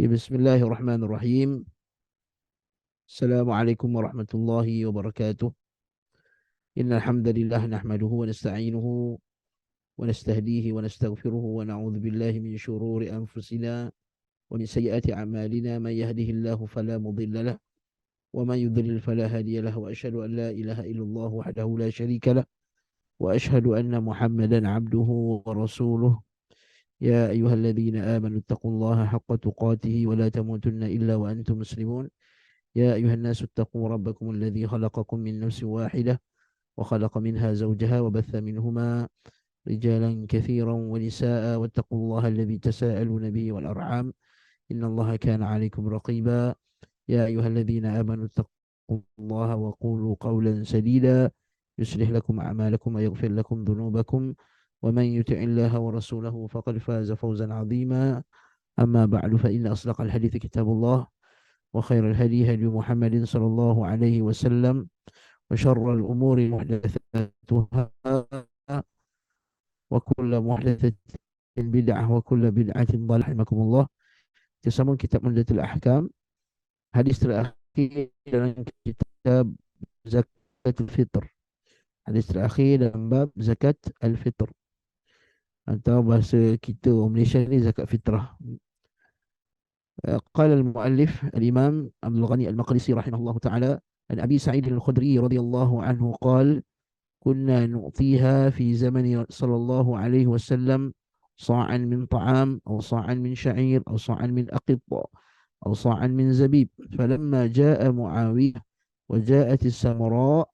بسم الله الرحمن الرحيم. السلام عليكم ورحمة الله وبركاته. إن الحمد لله نحمده ونستعينه ونستهديه ونستغفره ونعوذ بالله من شرور أنفسنا ومن سيئات أعمالنا. من يهده الله فلا مضل له ومن يضلل فلا هادي له، وأشهد أن لا إله إلا الله وحده لا شريك له، وأشهد أن محمدا عبده ورسوله. يا أيها الذين آمنوا اتقوا الله حق تقاته ولا تموتن إلا وأنتم مسلمون. يا أيها الناس اتقوا ربكم الذي خلقكم من نفس واحدة وخلق منها زوجها وبث منهما رجالا كثيرا ونساء، واتقوا الله الذي تساءلون به والأرحام إن الله كان عليكم رقيبا. يا أيها الذين آمنوا اتقوا الله وقولوا قولا سديدا يصلح لكم أعمالكم ويغفر لكم ذنوبكم، ومن يطع الله ورسوله فقد فاز فوزا عظيما. أما بعد، فإن أصدق الحديث كتاب الله، وخير الهدي هدي محمد صلى الله عليه وسلم، وشر الأمور محدثاتها، وكل محدثة بدعة وكل بدعة ضلالة، رحمكم الله. Tersambung kitab Umdatul Ahkam, hadis terakhir dalam kitab Zakatul Fitr. Hadis terakhir dalam bab Zakat Al-Fitr, atau bahasa kita orang Malaysia ni zakat fitrah. قال المؤلف الإمام عبد الغني المقدسي رحمه الله تعالى عن أبي سعيد الخدري رضي الله عنه قال: كنا نعطيها في زمن صلى الله عليه وسلم صاعا من طعام، أو صاعا من شعير، أو صاعا من أقط، أو صاعا من زبيب. فلما جاء معاوية وجاءت السمراء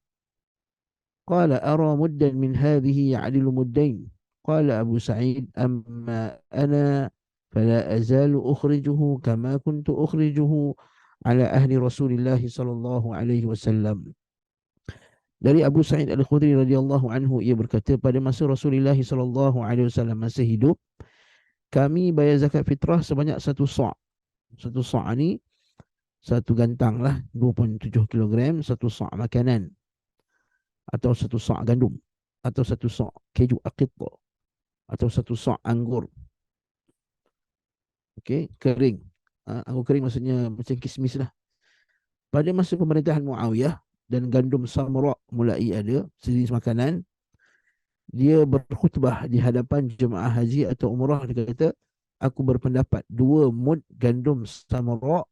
قال: أرى مدا من هذه يعدل مدين. قال أبو سعيد: أما أنا فلا أزال أخرجه كما كنت أخرجه على أهل رسول الله صلى الله عليه وسلم. Dari Abu Sa'id Al-Khudri radhiyallahu anhu, ia berkata, pada masa Rasulullah sallallahu alaihi wasallam masih hidup, kami bayar zakat fitrah sebanyak satu sa'. Satu sa' ni satu gantang lah, 2.7 kilogram, satu sa' makanan, atau satu sa' gandum, atau satu sa' keju aqit, atau satu sa' anggur. Okey, kering. Anggur kering maksudnya macam kismis lah. Pada masa pemerintahan Muawiyah, dan gandum samra mulai ada, sejenis makanan, dia berkhutbah di hadapan jemaah haji atau umrah. Dia kata, aku berpendapat 2 mud gandum samra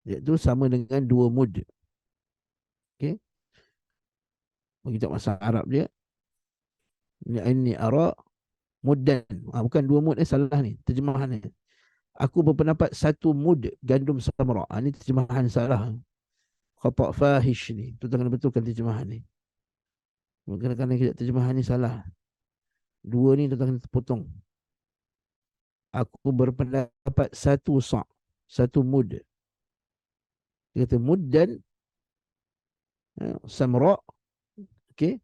iaitu sama dengan 2 mud. Okey, bagi tak masalah Arab dia, ini ara muddan, bukan 2 mud, salah ni terjemahan ni. Aku berpendapat 1 mud gandum samra. Ni terjemahan salah, khata' fahish ni. Tu kena betulkan terjemahan ni. Kadang-kadang terjemahan ni salah. 2 ni tu kena terpotong. Aku berpendapat 1 sa', 1 mud. Dia kata muddan samra. Okey,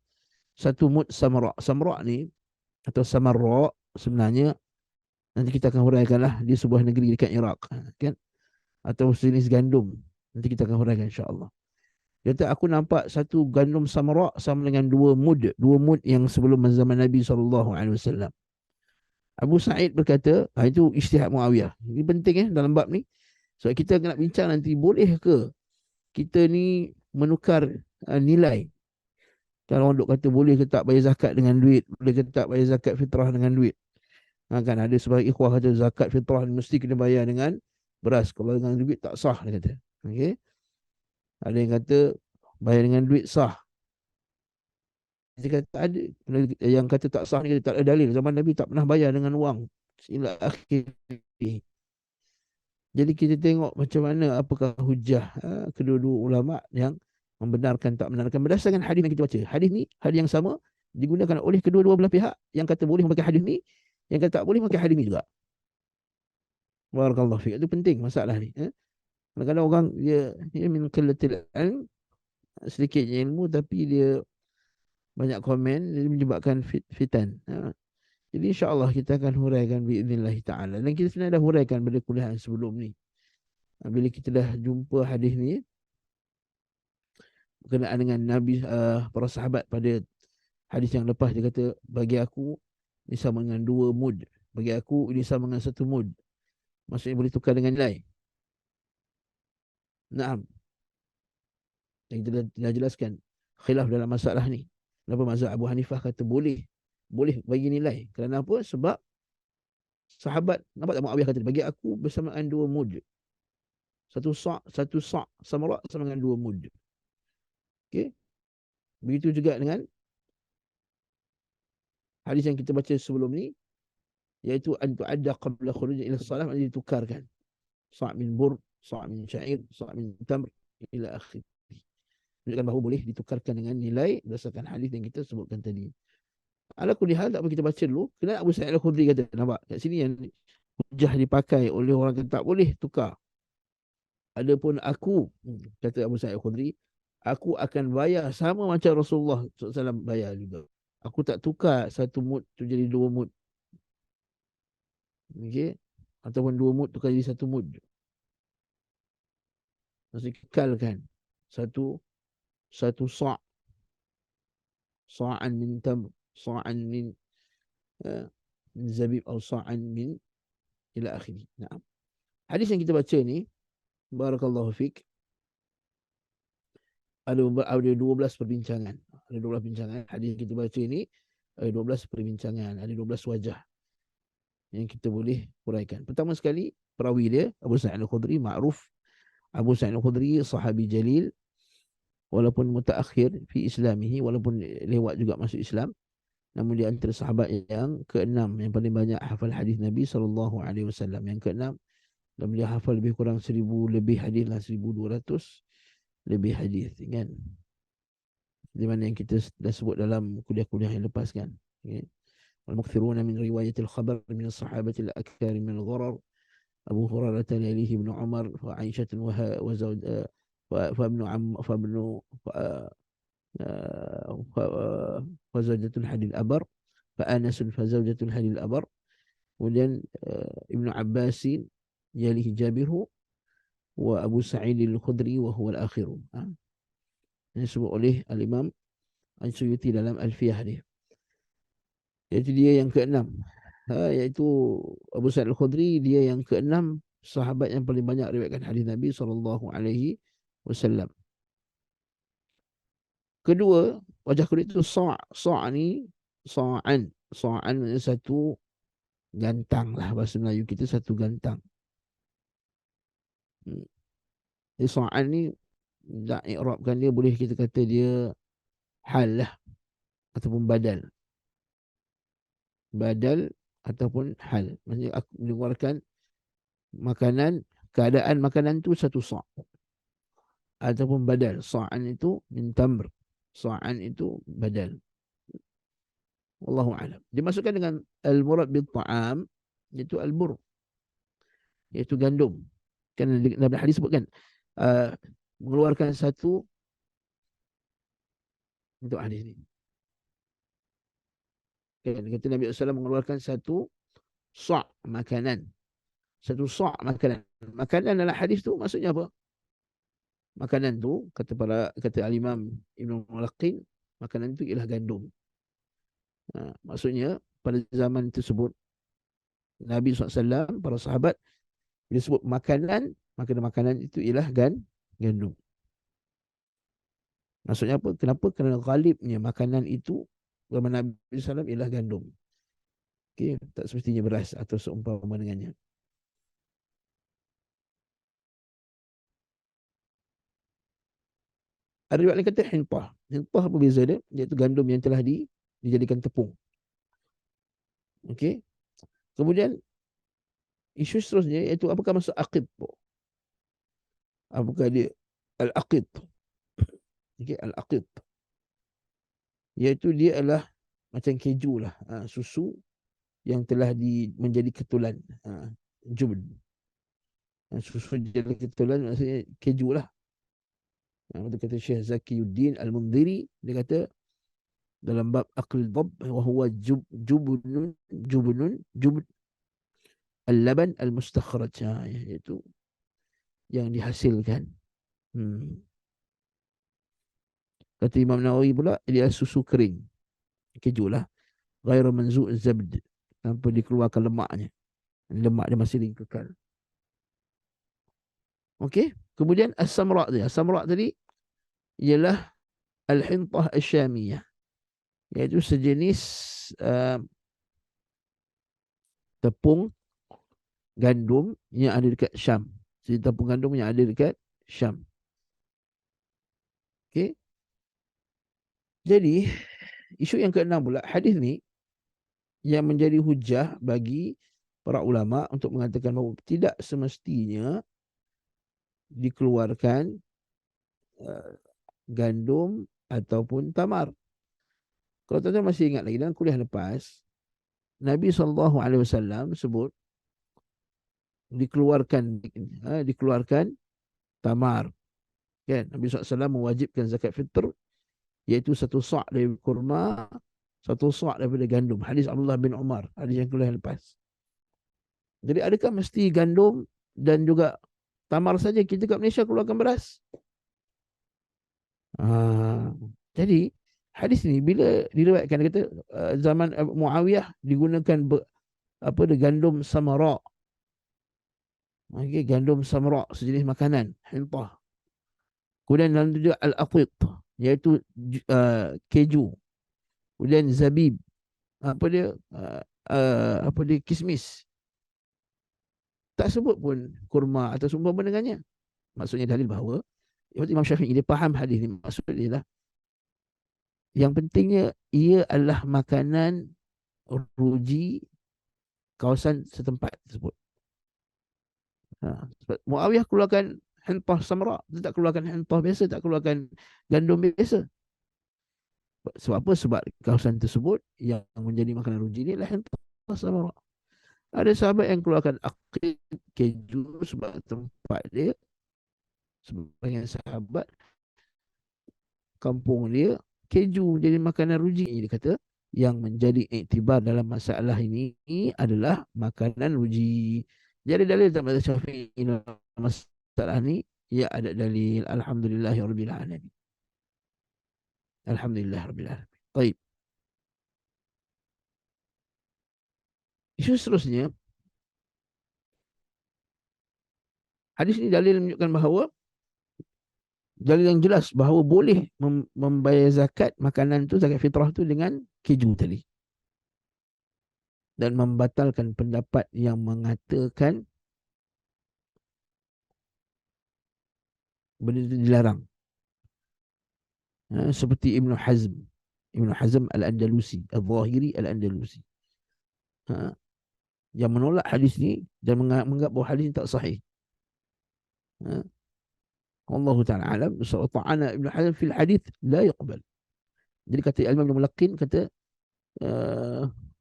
1 mud samra. Samra ni atau samarra sebenarnya nanti kita akan huraikanlah di sebuah negeri dekat Iraq, kan? Atau jenis gandum. Nanti kita akan huraikan insya-Allah. Dia kata, aku nampak 1 gandum samra sama dengan 2 mud. 2 mud yang sebelum zaman Nabi SAW. Abu Sa'id berkata, itu ijtihad Muawiyah. Ini penting dalam bab ni. Sebab kita nak bincang nanti, boleh ke kita ni menukar nilai? Kalau orang duk kata boleh ke tak bayar zakat dengan duit, boleh ke tak bayar zakat fitrah dengan duit. Kan ada sebagai ikhwah kata zakat fitrah mesti kena bayar dengan beras, kalau dengan duit tak sah, dia kata. Okey. Ada yang kata bayar dengan duit sah. Dia kata tak ada. Yang kata tak sah ni kata tak ada dalil. Zaman Nabi tak pernah bayar dengan wang. Ila akhir. Jadi kita tengok macam mana, apakah hujah kedua-dua ulama yang membenarkan tak membenarkan berdasarkan hadis yang kita baca. Hadis ni hadis yang sama digunakan oleh kedua-dua belah pihak. Yang kata boleh memakai hadis ni, yang kata tak boleh memakai hadis ni juga. Barakallahu fiik. Itu penting masalah ni. Kadang-kadang orang dia min qillatil ilm, sedikit ilmu tapi dia banyak komen, dia menyebabkan fitan. Jadi insya-Allah kita akan huraikan biiznillah taala. Dan kita sebenarnya dah huraikan pada kuliah sebelum ni. Bila kita dah jumpa hadis ni berkenaan dengan Nabi, para sahabat pada hadis yang lepas, dia kata, bagi aku ini sama dengan 2 mud. Bagi aku ini sama dengan 1 mud. Maksudnya boleh tukar dengan nilai. Naam. Yang kita dah jelaskan khilaf dalam masalah ni. Kenapa mazhab Abu Hanifah kata boleh, boleh bagi nilai? Kerana apa? Sebab sahabat, nampak tak Muawiyah kata bagi aku bersamaan 2 mud. Satu sa' samarak sama dengan 2 mud. Okey. Begitu juga dengan hadis yang kita baca sebelum ni, iaitu an tu'adda qabla khuruj ila salat, yang ditukarkan. Sa' min bur, sa' min syair, sa' min tamr ila akhir. Menunjukkan bahawa boleh ditukarkan dengan nilai berdasarkan hadis yang kita sebutkan tadi. Ala kulli hal, tak apa kita baca dulu. Kenapa Abu Sa'id Al-Khudri kata, nampak kat sini yang hujah dipakai oleh orang kata tak boleh tukar. Adapun aku, kata Abu Sa'id Al-Khudri, aku akan bayar sama macam Rasulullah SAW bayar juga. Aku tak tukar 1 mud tu jadi 2 mud. Okey. Ataupun 2 mud tukar jadi 1 mud. Maksudnya kekalkan satu sa', sa'an min tamr, sa'an min zabib, atau sa'an min ila akhir. Nah, hadis yang kita baca ni, barakallahu fik, ada 12 perbincangan. Ada 12 perbincangan. Hadis yang kita baca ni ada 12 perbincangan, ada 12 wajah yang kita boleh huraikan. Pertama sekali, perawi dia Abu Sa'id Al-Khudri, ma'ruf. Abu Sa'id Al-Khudri sahabi jalil, walaupun mutaakhir fi islamihi, walaupun lewat juga masuk Islam, namun dia antara sahabat yang keenam yang paling banyak hafal hadis Nabi SAW. Yang keenam, dan dia hafal lebih kurang 1000 lebih hadis lah, 1200 lebih hadis, kan? Di mana yang kita dah sebut dalam kuliah-kuliah yang lepas, kan? Okay. Al-mukthiruna min riwayatil khabar min as-sahabatil akthar min al-gharar, Abu Hurairah yalihi ibn Umar wa Aisyah wa zawj fa ibn fa zawjatul hadil abar, fa Anas fa zawjatul hadil abar. Kemudian Ibnu Abbas yalihi Jabirhu wa Abu Sa'id Al-Khudri wa huwa al-akhir. Ini disebut oleh Al-Imam Al-Suyuti dalam Alfiyah dia. Iaitu dia yang keenam. Iaitu Abu Sa'id Al-Khudri, dia yang keenam sahabat yang paling banyak riwayatkan hadis Nabi SAW. Kedua, wajah kedua itu sa' ni, sa'an. Sa'an maknanya satu gantang lah, bahasa Melayu kita satu gantang. Jadi sa'an ni, nak i'rabkan dia, boleh kita kata dia hal lah, ataupun badal. Badal ataupun hal. Maksudnya aku mengeluarkan makanan, keadaan makanan tu satu sa'. Ataupun badal. Sa'an itu min tamr. Sa'an itu badal. Wallahu a'lam. Dimasukkan dengan al-murad bil ta'am, iaitu al-bur, iaitu gandum. Kan dalam hadis sebutkan mengeluarkan satu, untuk hadis ni. Kan kata Nabi SAW mengeluarkan satu sa' makanan. Satu sa' makanan. Makanan dalam hadis tu maksudnya apa? Makanan tu, kata Al-Imam Ibn Mulaqin, makanan tu ialah gandum. Maksudnya pada zaman tersebut Nabi SAW, para sahabat, bila sebut makanan, makanan itu ialah gandum. Maksudnya apa? Kenapa? Kerana ghalibnya makanan itu zaman Nabi SAW ialah gandum. Okay? Tak semestinya beras atau seumpama dengannya. Ada riwayat yang kata hintah. Hintah apa beza dia? Iaitu gandum yang telah dijadikan tepung. Okey. Kemudian isu seterusnya iaitu apakah maksud aqid? Apakah dia al-aqid? Okey, al-aqid. Iaitu dia adalah macam keju lah, susu yang telah menjadi ketulan. Jubn. Susu jadi ketulan maksudnya keju lah. Itu kata Syekh Zakiyuddin Al-Mundhiri, dia kata dalam bab aql dhab, wa huwa jubun al-laban al-mustakhraj, iaitu yang dihasilkan. Kata Imam Nawawi pula, dia susu kering, keju lah, ghairu manzu' zabd, tanpa dikeluarkan lemaknya. Lemak dia masih kekal. Okey. Kemudian as-samra' tadi. As-samra' tadi ialah al-hintah asy-syamiyah, iaitu sejenis uh, tepung gandum yang ada dekat Syam. Sejenis tepung gandum yang ada dekat Syam. Okey. Jadi, isu yang keenam pula, hadis ni yang menjadi hujah bagi para ulama untuk mengatakan bahawa tidak semestinya dikeluarkan uh, gandum ataupun tamar. Kalau tuan-tuan masih ingat lagi dalam kuliah lepas, Nabi SAW sebut dikeluarkan tamar. Kan? Nabi SAW mewajibkan zakat fitr, iaitu satu sa' dari kurma, satu sa' daripada gandum. Hadis Abdullah bin Umar, hadis yang kuliah lepas. Jadi adakah mesti gandum dan juga tamar saja kita kat Malaysia keluarkan beras? Ah, jadi hadis ni bila diriwayatkan, dia kata zaman Muawiyah digunakan apa dia, gandum samara. Okay, gandum samara sejenis makanan, hintah. Kemudian dalam tu juga al-aqiq, iaitu keju. Kemudian zabib, apa dia apa dia, kismis. Tak sebut pun kurma atau seumpama dengannya. Maksudnya dalil bahawa Imam Syafi'i dia faham hadis ni, maksud dia lah yang pentingnya ia adalah makanan ruji kawasan setempat tersebut. Muawiyah keluarkan hentah samra, dia tak keluarkan hentah biasa, tak keluarkan gandum biasa. Sebab apa? Sebab kawasan tersebut yang menjadi makanan ruji ni adalah hentah samra. Ada sahabat yang keluarkan akid, keju, sebab tempat dia, sebagian sahabat kampung dia keju jadi makanan ruji. Dia kata yang menjadi iktibar dalam masalah ini adalah makanan ruji. Jadi dalil dalam mazhab Syafi'i dalam masalah ni, ya ada dalil. Alhamdulillahirabbil alamin. Alhamdulillahirabbil alamin. Baik. Isu seterusnya, hadis ini dalil menunjukkan bahawa, dalil yang jelas bahawa boleh membayar zakat makanan tu, zakat fitrah tu dengan keju tadi. Dan membatalkan pendapat yang mengatakan benda itu dilarang. Seperti Ibn Hazm. Ibn Hazm Al-Andalusi, Al-Zahiri Al-Andalusi. Yang menolak hadis ni dan menganggap bahawa hadis ni tak sahih. Allah Ta'ala alam. Ta'ana Ibn Hazm fil hadis la yuqbal. Jadi kata Imam Ibn Mulaqqin, kata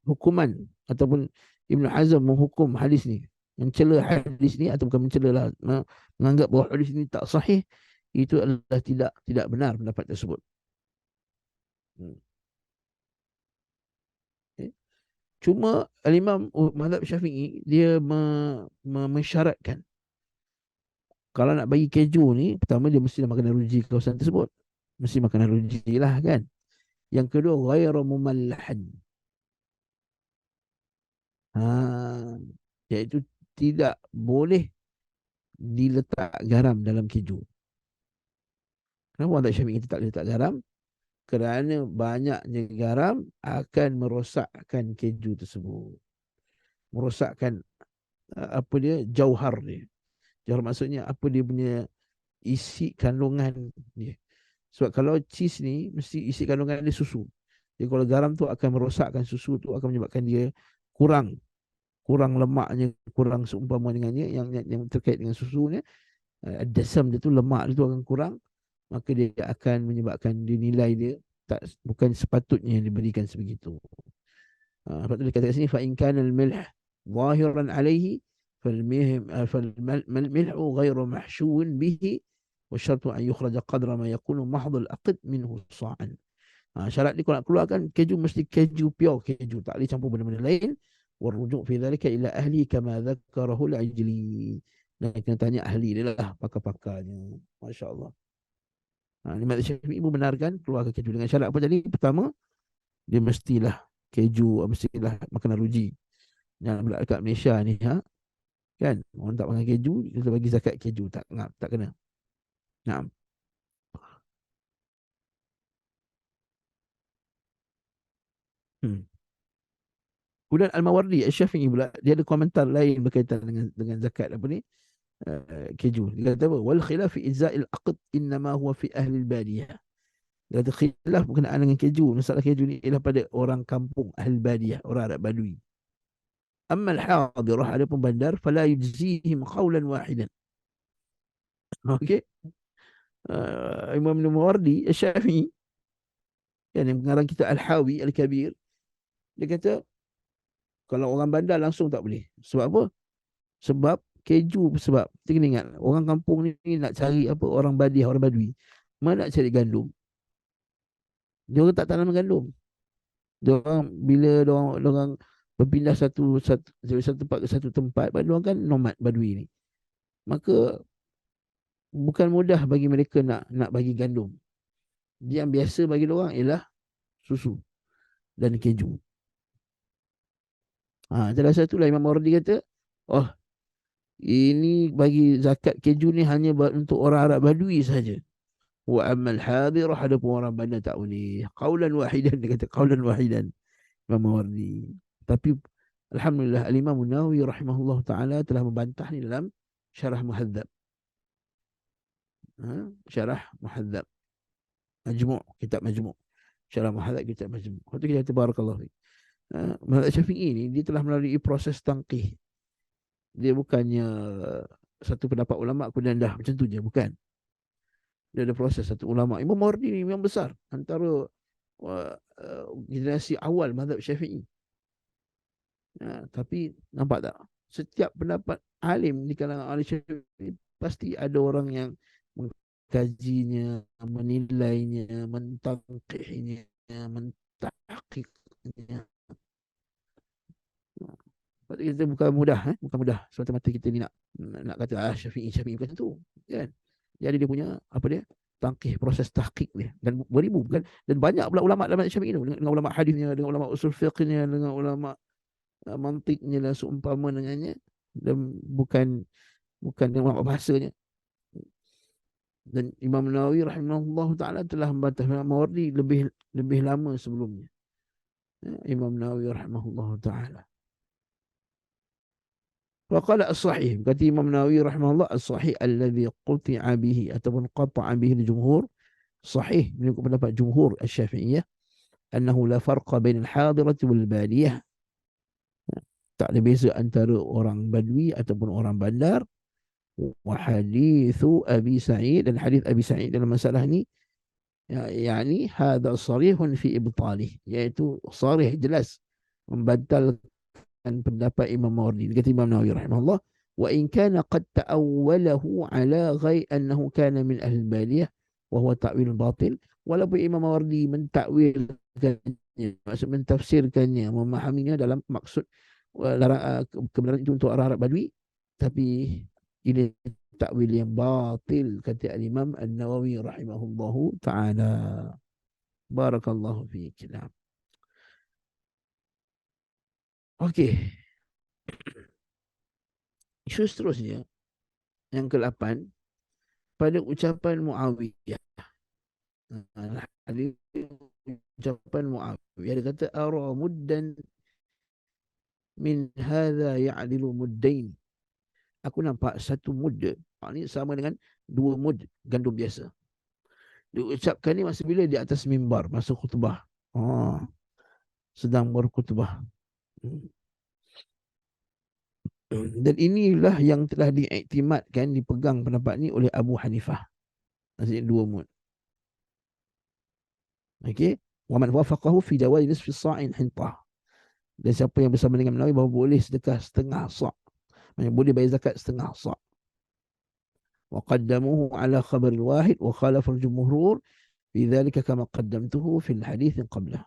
hukuman ataupun Ibn Hazm menghukum hadis ni, mencela hadis ni, atau bukan mencela lah, menganggap bahawa hadis ni tak sahih, itu adalah tidak benar pendapat tersebut. Okay. Cuma Imam mazhab Syafi'i dia mensyaratkan kalau nak bagi keju ni, pertama dia mesti makanan ruji kawasan tersebut. Mesti makanan ruji lah kan. Yang kedua, ghairu mumallahan. Iaitu tidak boleh diletak garam dalam keju. Kenapa mazhab Syafi'i kita tak boleh letak garam? Kerana banyaknya garam akan merosakkan keju tersebut. Merosakkan apa dia, jauhar dia. Jauhar maksudnya apa dia punya isi kandungan dia. Sebab kalau cheese ni mesti isi kandungan dia susu. Jadi kalau garam tu akan merosakkan susu tu, akan menyebabkan dia kurang lemaknya, kurang seumpama dengannya yang terkait dengan susunya. Dasam dia tu, lemak dia tu akan kurang, maka dia akan menyebabkan dinilai dia bukan sepatutnya yang diberikan sebegitu. Sebab tu dia kata kat sini, fa in kana al-milh zahiran alayhi فالملح غير محشو به والشرط أن يخرج قدر ما يكون محض الأقد منه صاعا. Syarat ni kalau nak keluarkan keju, mesti keju pure keju, tak boleh campur benda-benda lain. Warujuk fi dhalika ila ahli kama dzakarahu al-Ajli. Dan kena tanya ahli dia lah, pakar-pakarnya. Masya-Allah. Ni mazhab Syafi'i membenarkan keluarkan keju dengan syarat apa tadi? Pertama, dia mestilah keju, mestilah makanan ruji. Yang dekat Malaysia ni Kan? Orang tak makan keju, kita bagi zakat keju. Tak, tak kena. Nah. Hmm. Kemudian Al-Mawardi, Al-Syafi'i pula, dia ada komentar lain berkaitan dengan zakat apa ni? Keju. Dia kata apa? Wal khilaf fi ijza'il aqd innama huwa fi ahli al-badiyah. Dia kata khilaf berkenaan dengan keju. Masalah keju ni ialah pada orang kampung, ahli badiyah, orang Arab Badui. Amma al-hadirah, ada pun bandar, fala yujzihim qawlan wahidan. Okey. Imam Al-Mawardi, Al-Syafi'i, yang mengarang kita Al-Hawi, Al-Kabir, dia kata kalau orang bandar langsung tak boleh. Sebab apa? Sebab keju, sebab kita kena ingat orang kampung ni nak cari apa, orang Badiah, orang Badui, mana nak cari gandum, dia orang tak tanam gandum. Dia orang bila dia orang berpindah dari satu tempat ke satu tempat, dia orang kan nomad Badui ni, maka bukan mudah bagi mereka nak bagi gandum. Dia yang biasa bagi dia orang ialah susu dan keju. Salah satu lah Imam Mawardi kata, oh, ini bagi zakat keju ni hanya untuk orang Arab Badui saja. Wa ammal hadirah, ada pun orang bandar tak boleh. Qaulan wahidan, dia kata qaulan wahidan Imam Mawardi. Tapi alhamdulillah Al-Imam Nawawi rahimahullah taala telah membantah ni dalam Syarah Muhadzab. Syarah Muhadzab. Majmu', kitab Majmu'. Syarah Muhadzab, kitab Majmu'. Waktu kita kata barakallahu fiik. Mazhab Syafi'i ni dia telah melalui proses tangqih. Dia bukannya satu pendapat ulama kemudian dah macam tu je, bukan. Dia ada proses. Satu ulama, Imam Mawardi ni memang besar antara generasi awal mazhab Syafi'i. Tapi nampak tak, setiap pendapat alim di kalangan ahli Syafi'i pasti ada orang yang mengkajinya, menilainya, mentangqihnya, mentahqiqnya. Kita bukan mudah, bukan mudah semata-mata kita ni nak kata Syafi'i bukan tu, kan? Jadi dia punya apa dia? Tangkih, proses tahqiq dia, dan beribu kan, dan banyak pula ulama dalam Syafi'i tu, dengan ulama hadisnya, dengan ulama usul fiqhnya, dengan ulama mantiknya dan seumpama dengannya, dan bukan dengan ulama bahasanya. Dan Imam Nawawi rahimahullah taala telah membantah Imam Mawardi lebih lama sebelumnya. Imam Nawawi rahimahullah taala. Waqala as-sahih, kata Imam Nawawi rahimahullah, as-sahih alladhi quti'a bihi ataupun qata'a bihi al-jumhur, sahih menurut pendapat jumhur asy-Syafi'iyah, annahu la farqa bain al-hadirati wal badiyah. Tak ada beza antara orang Badui ataupun orang bandar. Wa hadithu Abi Sa'id, dan hadis Abi Sa'id dalam masalah ni, yakni hadha sarihun fi ibtalih, iaitu sarih, jelas membatalkan pendapat Imam Mawardi. Kata Imam Nawawi rahimahullah, wa in kana qad ta'awwalahu ala ghairi annahu kana min ahli badiyah wa huwa ta'wil batil, walaupun Imam Mawardi mentakwilkannya, maksud mentafsirkannya, memahaminya dalam maksud kebenaran itu untuk orang Arab Badui, tapi ini takwil yang batil, kata Imam An-Nawawi rahimahullahu taala. Barakallahu fiik. Okey. Isu seterusnya yang ke-8, pada ucapan Muawiyah. Ada ucapan Muawiyah, dia kata ara muddan min hadha ya'dilu muddain. Aku nampak satu mud, ini sama dengan 2 mud gandum biasa. Diucapkan ni masa bila di atas mimbar, masa khutbah. Sedang berkhutbah. Dan inilah yang telah diiktimadkan, dipegang pendapat ni oleh Abu Hanifah. Maksudnya 2 mud. Okey. Wa man wafaqahu fi jawaz nisfi sa'in hintah. Dan siapa yang bersama dengan Nabi bahawa boleh sedekah setengah sa', maksudnya boleh bayar zakat setengah sa'. Wa qaddamuhu ala khabar wahid wa khalafa al-jumhur fi dhalika kama qaddamtuhu fi al-hadith qablah.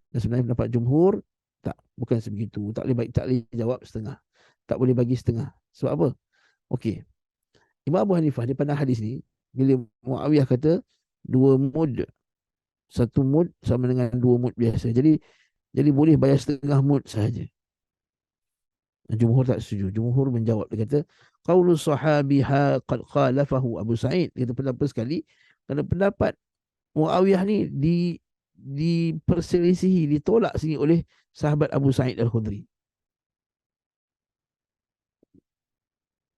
Dan sebenarnya pendapat jumhur bukan sebegitu. Tak boleh jawab setengah. Tak boleh bagi setengah. Sebab apa? Okey. Imam Abu Hanifah dia pandang hadis ni, bila Muawiyah kata 2 mud, 1 mud sama dengan 2 mud biasa. Jadi boleh bayar setengah mud sahaja. Jumhur tak setuju. Jumhur menjawab, dia kata qaulus sahabi qad khalafahu Abu Sa'id. Dia kata pendapat sekali kerana pendapat Muawiyah ni diperselisihi, ditolak sini oleh sahabat Abu Sa'id Al-Khudri.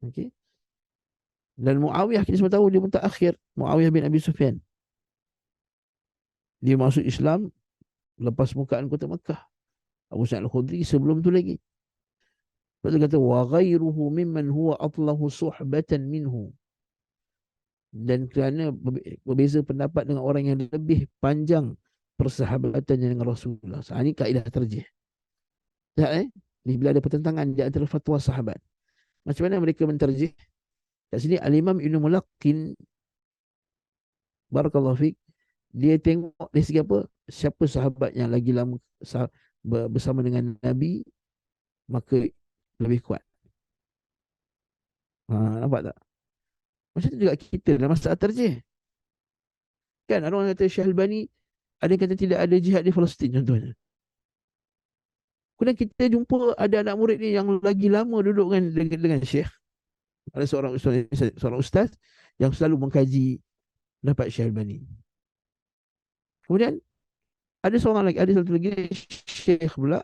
Okey. Dan Muawiyah kita semua tahu dia mutakhir, Muawiyah bin Abi Sufyan. Dia masuk Islam lepas bukaan kota Mekah. Abu Sa'id Al-Khudri sebelum tu lagi. Lepas tu kata wa ghairuhu mimman huwa atlahu suhbatan minhu. Dan kerana berbeza pendapat dengan orang yang lebih panjang persahabatannya dengan Rasulullah. Ini kaedah terjih. Tak Ni bila ada pertentangan di antara fatwa sahabat. Macam mana mereka menterjih? Kat sini Al-Imam Ibn Mulaqqin barakallahu fiq, dia tengok dari segi apa? Siapa sahabat yang lagi lama bersama dengan Nabi, maka lebih kuat. Nampak tak? Macam tu juga kita dalam masalah terjih. Kan ada orang kata Syekh Albani, ada yang kata tidak ada jihad di Palestin contohnya. Kemudian kita jumpa ada anak murid ni yang lagi lama duduk dengan Syekh. Ada seorang ustaz yang selalu mengkaji pendapat Syekh Albani. Kemudian ada satu lagi Syekh pula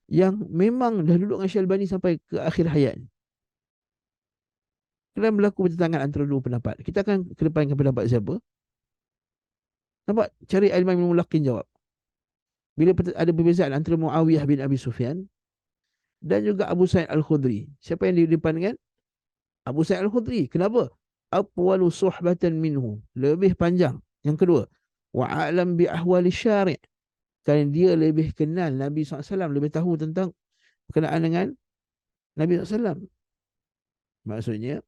yang memang dah duduk dengan Syekh Albani sampai ke akhir hayat. Kerana berlaku pertentangan antara dua pendapat, kita akan kedepankan pendapat siapa? Nampak? Cari Al-Imam Ibn Mulaqqin jawab. Bila ada perbezaan antara Muawiyah bin Abi Sufyan dan juga Abu Sa'id Al-Khudri, siapa yang di depan kan? Abu Sa'id Al-Khudri. Kenapa? Aqwalu suhbatan minhu. Lebih panjang. Yang kedua, wa'alam bi ahwali syari'. Kerana dia lebih kenal Nabi SAW, lebih tahu tentang berkenaan dengan Nabi SAW. Maksudnya,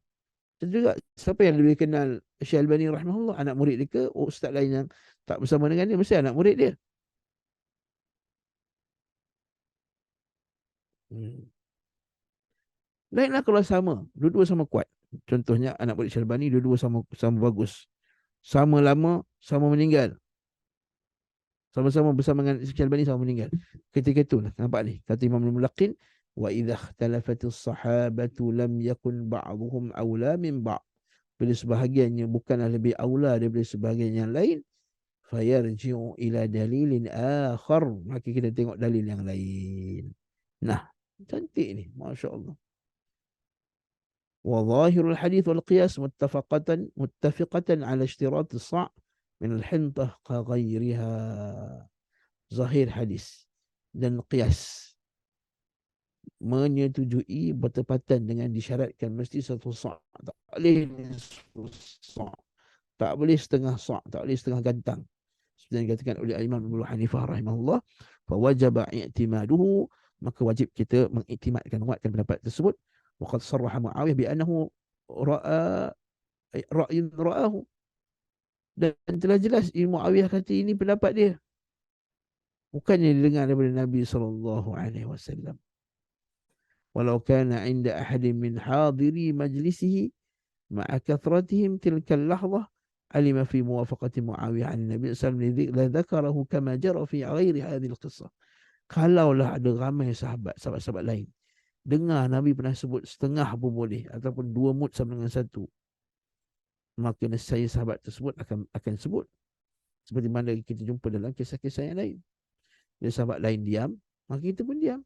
juga siapa yang lebih kenal Syekh Albani rahimahullah? Anak murid dia ke? Ustaz lain yang tak bersama dengan dia, mesti anak murid dia. Lainlah kalau sama, dua-dua sama kuat. Contohnya anak murid Syekh Albani, dua-dua sama bagus. Sama lama, sama meninggal. Sama-sama bersama dengan Syekh Albani, sama meninggal. Ketika itulah, nampak ni, kata Imam Al-Mulaqqin, wa idza ikhtalafatis sahabatu lam yakun ba'dhum aula min ba'd. Bila sebahagiannya bukanlah lebih aula daripada sebahagian yang lain, fayarji'u ila dalilin akhar. Maka kita tengok dalil yang lain. Nah, cantik ni, masya-Allah. Wa zahirul hadith wal qiyas muttafiqatan ala ishtirat as-sa' min al-hintah ka ghairiha. Zahir hadis dan qiyas menyetujui bertepatan dengan disyaratkan mesti satu sa', tak boleh sa', tak boleh setengah sa', tak boleh setengah gantang. Seperti yang dikatakan oleh Imam Abu Hanifah rahimahullah, fa wajaba i'timaduhu, maka wajib kita mengiktimadkan, menguatkan pendapat tersebut. Waqad sarraha Muawiyah bi annahu ra'a ra'yun ra'ahu, dan telah jelas Muawiyah kata ini pendapat dia, bukannya didengar daripada Nabi SAW. Walau kana inda ahadin min hadiri majlisihi ma'a kathratihim tilka al-lahzah alima fi muwafaqati Muawiyah an Nabi SAW la dhakarahu kama jara fi ghairi hadhihi al-qissah. Kalaulah ada ramai sahabat-sahabat lain dengar Nabi pernah sebut setengah pun boleh, ataupun dua mut sama dengan satu, maka nescaya sahabat tersebut akan sebut, seperti mana kita jumpa dalam kisah-kisah yang lain. Bila sahabat lain diam, maka kita pun diam.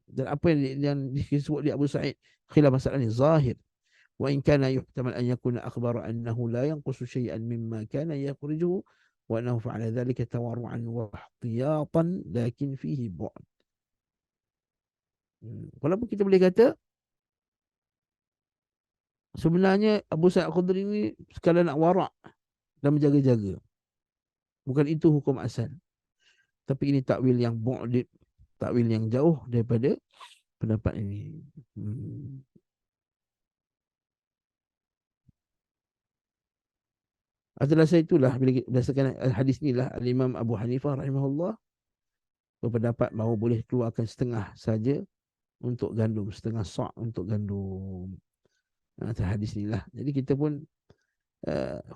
Dan apa yang disebut di Abu Sa'id khilaf masalah ni zahir. Wa in kana yuhtamal an yakuna akhbara annahu la yanqusu shay'an mimma kana yakhrijuhu wa annahu fa'ala dhalika tawarru'an wa ihtiyatan lakin fihi bu'd. Walaupun kita boleh kata sebenarnya Abu Sa'id Al-Khudri ni sekadar nak warak dan menjaga-jaga. Bukan itu hukum asal. Tapi ini takwil yang bu'd, takwil yang jauh daripada pendapat ini. Atas dasar itulah, bila berdasarkan hadis inilah, Al-Imam Abu Hanifah rahimahullah berpendapat bahawa boleh keluarkan setengah saja untuk gandum, setengah sa' untuk gandum. Atas hadis inilah. Jadi kita pun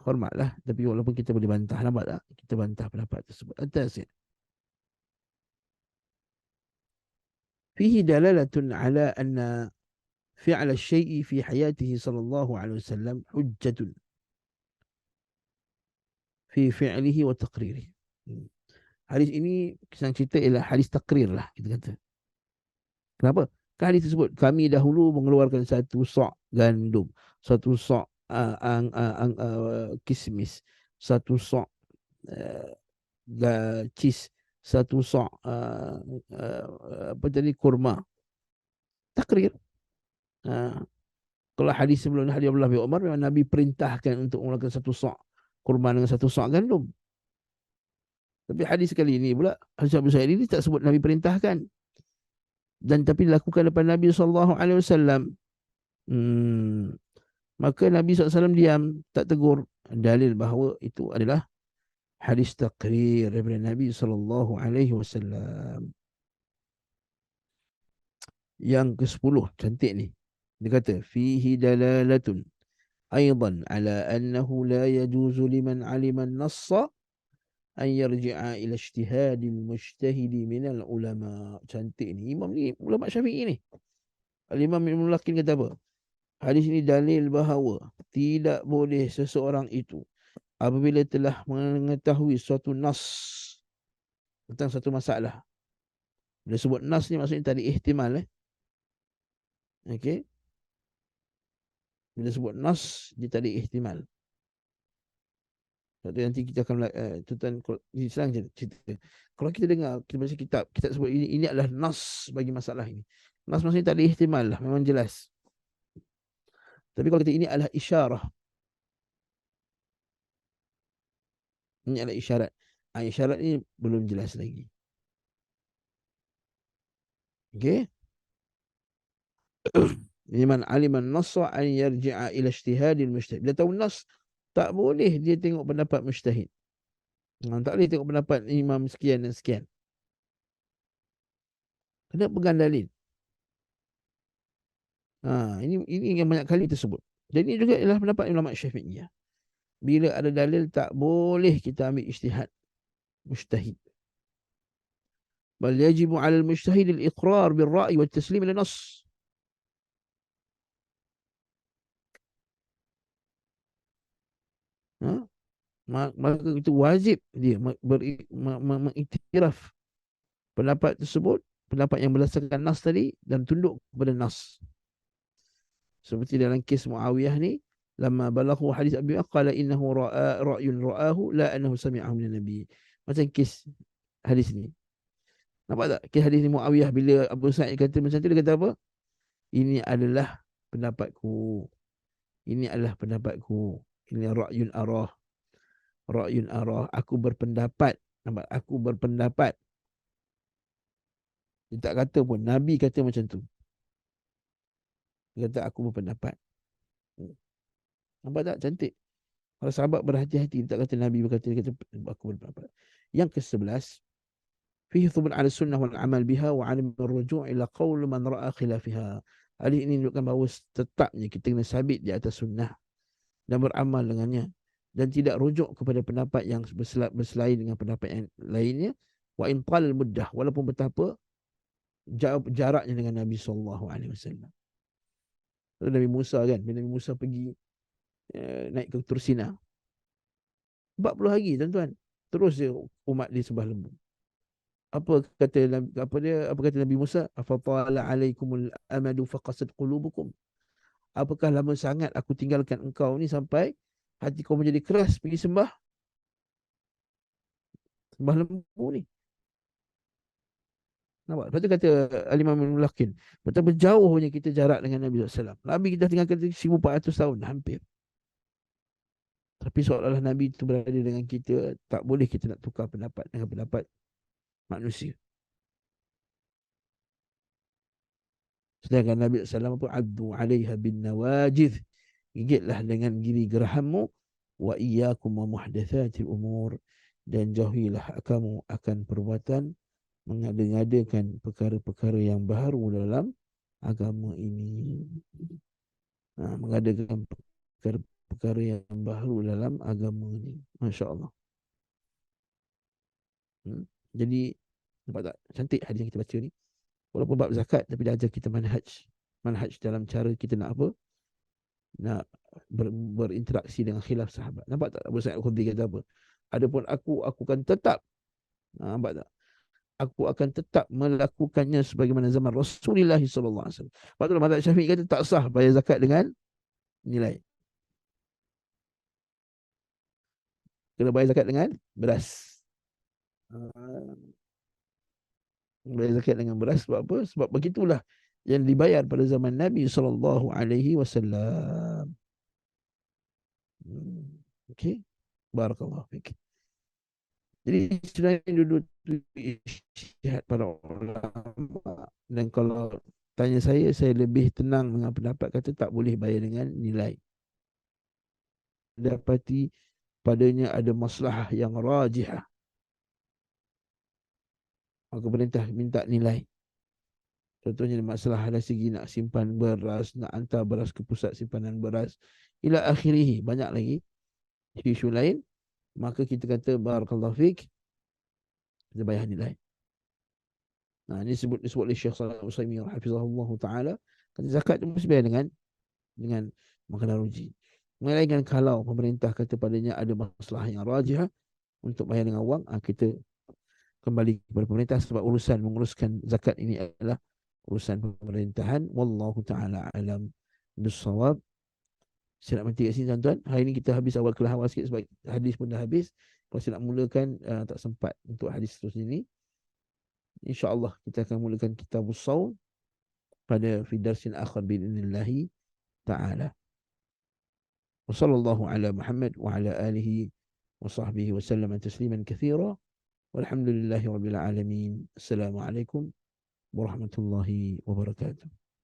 hormatlah, tapi walaupun kita boleh bantah, nampak tak? Kita bantah pendapat tersebut. Atas ya. فيه دلالة على أن فعل الشيء في حياته صلى الله عليه وسلم حجة في فعله وتقريره. Hadis ini kisah cerita ialah hadis takrir lah kita kata. Kenapa? Kan hadis tersebut kami dahulu mengeluarkan satu sok gandum, satu sok kismis, satu sok uh, cheese, satu sok apa tadi kurma. Takrir. Uh, Kalau hadis sebelum hadis Abdullah bin Umar memang Nabi perintahkan untuk mengeluarkan satu sok kurma dengan satu sok gandum. Tapi hadis kali ini pula hadis Abu Sa'id ini tak sebut Nabi perintahkan dan tapi dilakukan depan Nabi sallallahu alaihi wasallam. Maka Nabi SAW diam, tak tegur. Dalil bahawa itu adalah hadis takrir daripada Nabi sallallahu alaihi wasallam. Yang ke-10 cantik ni. Dia kata fihi dalalatun aidan ala annahu la yajuzu liman alima an-nassa an yarji'a ila ijtihadil mujtahidi minal ulama. Cantik ni. Imam ni ulama Syafi'i ni. Al-Imam Ibn Lakin kata apa? Hadis ini dalil bahawa tidak boleh seseorang itu apabila telah mengetahui suatu nas tentang satu masalah. Bila sebut nas ni maksudnya tadi ihtimal. Okey. Bila sebut nas dia tadi ihtimal. Sebab nanti kita akan tuan ini senang cerita. Kalau kita dengar kita baca kitab, kita sebut ini adalah nas bagi masalah ini. Nas maksudnya tadi ihtimal lah, memang jelas. Tapi kalau kita ini adalah isyarah. Ini adalah isyarat. Isyarat ni belum jelas lagi. Okey. Liman aliman nassa an yarji'a ila ijtihadil mujtahid. Dia tahu nas tak boleh dia tengok pendapat mujtahid. Tak boleh tengok pendapat imam sekian dan sekian. Kena pegang dalil. Ini yang banyak kali tersebut. Dan ini juga ialah pendapat ulama Syafi'iyah. Bila ada dalil tak boleh kita ambil ijtihad mujtahid. Bal yajibu 'ala al-mujtahid al-iqrar bil-ra'i wa at-taslim ila nas. Maka itu wajib dia mengiktiraf pendapat tersebut, pendapat yang berdasarkan nas tadi dan tunduk kepada nas. Seperti dalam kes Muawiyah ni, lama balaghu hadis Abi qala innahu ra'yun ra'ahu la annahu sami'ahu min Nabi. Macam kes hadis ni. Nampak tak? Kes hadis ni Muawiyah bila Abu Sa'id kata macam tu dia kata apa? Ini adalah pendapatku. Ini adalah pendapatku. Ini ra'yun arah. Ra'yun arah. Aku berpendapat. Nampak? Aku berpendapat. Dia tak kata pun. Nabi kata macam tu. Dia kata aku berpendapat. Nampak tak? Cantik. Kalau sahabat berhati-hati. Dia tak kata Nabi berkata. Dia kata aku berpendapat. Yang ke-11. Fihi thubun ala sunnah wal amal biha wa alim ruju' ila qawl man ra'a khilafiha. Hadis ini menunjukkan bahawa tetapnya kita kena sabit di atas sunnah dan beramal dengannya dan tidak rujuk kepada pendapat yang berselain dengan pendapat yang lainnya. Wa in tal muddah, walaupun betapa jaraknya dengan Nabi sallallahu alaihi wasallam. Nabi Musa kan, bila Nabi Musa pergi naik ke Tur Sina 40 hari tuan-tuan, terus dia umat dia sembah lembu. Apa kata Nabi Musa? Afatala alaikumul amadu faqasat qulubukum. Apakah lama sangat aku tinggalkan engkau ni sampai hati kau menjadi keras pergi sembah lembu ni. Nampak? Lepas tu kata Al-Imam Ibn Lakin, betapa jauhnya kita jarak dengan Nabi SAW. Nabi kita tinggalkan 1400 tahun hampir. Tapi seolah-olah Nabi itu berada dengan kita, tak boleh kita nak tukar pendapat dengan pendapat manusia. Sedangkan Nabi SAW pun addu alaiha bin nawajid. Gigitlah dengan gigi gerahammu. Wa iyyakum wa muhdatsatil umur. Dan jauhilah kamu akan perbuatan mengada-ngadakan perkara-perkara yang baru dalam agama ini. Mengadakan perkara-perkara yang baru dalam agama ini. Masya Allah. Jadi, nampak tak? Cantik hadis yang kita baca ni. Walaupun bab zakat, tapi dia ajar kita manhaj. Manhaj dalam cara kita nak apa? Nak berinteraksi dengan khilaf sahabat. Nampak tak Abu Sa'id Al-Khudri kata apa? Adapun aku akan tetap, nampak tak? Aku akan tetap melakukannya sebagaimana zaman Rasulullah sallallahu alaihi wasallam. Lepas tu mazhab Syafi'i kata tak sah bayar zakat dengan nilai. Kena bayar zakat dengan beras. Ah, bayar zakat dengan beras sebab apa? Sebab begitulah yang dibayar pada zaman Nabi sallallahu alaihi wasallam. Okey. Barakallahu fik. Jadi sebenarnya dulu tu ijtihad para ulama, dan kalau tanya saya lebih tenang dengan pendapat kata tak boleh bayar dengan nilai. Dapati padanya ada masalah yang rajihah, maka perintah minta nilai. Contohnya masalah dari segi nak simpan beras, nak hantar beras ke pusat simpanan beras, ila akhirih, banyak lagi isu lain, maka kita kata barakallahu fik, kita bayar nilai. Nah, ini disebut oleh Syekh Shalih Al-Utsaimin hafizahullah taala, kata zakat itu mesti bayar dengan makanan ruji. Melainkan kalau pemerintah kata padanya ada masalah yang rajih untuk bayar dengan wang, kita kembali kepada pemerintah, sebab urusan menguruskan zakat ini adalah urusan pemerintahan. Wallahu taala alam bissawab. Saya nak berhenti kat sini tuan-tuan. Hari ini kita habis awal kelas awal sikit sebab hadis pun dah habis. Kalau saya nak mulakan tak sempat untuk hadis seterusnya ini. InsyaAllah kita akan mulakan kitabus saum pada fi darsin akhar bi'idhnillahi ta'ala. Wa sallallahu ala Muhammad wa ala alihi wa sahbihi wa sallam tasliman kathira. Walhamdulillahi rabbil alamin. Assalamualaikum warahmatullahi wabarakatuh.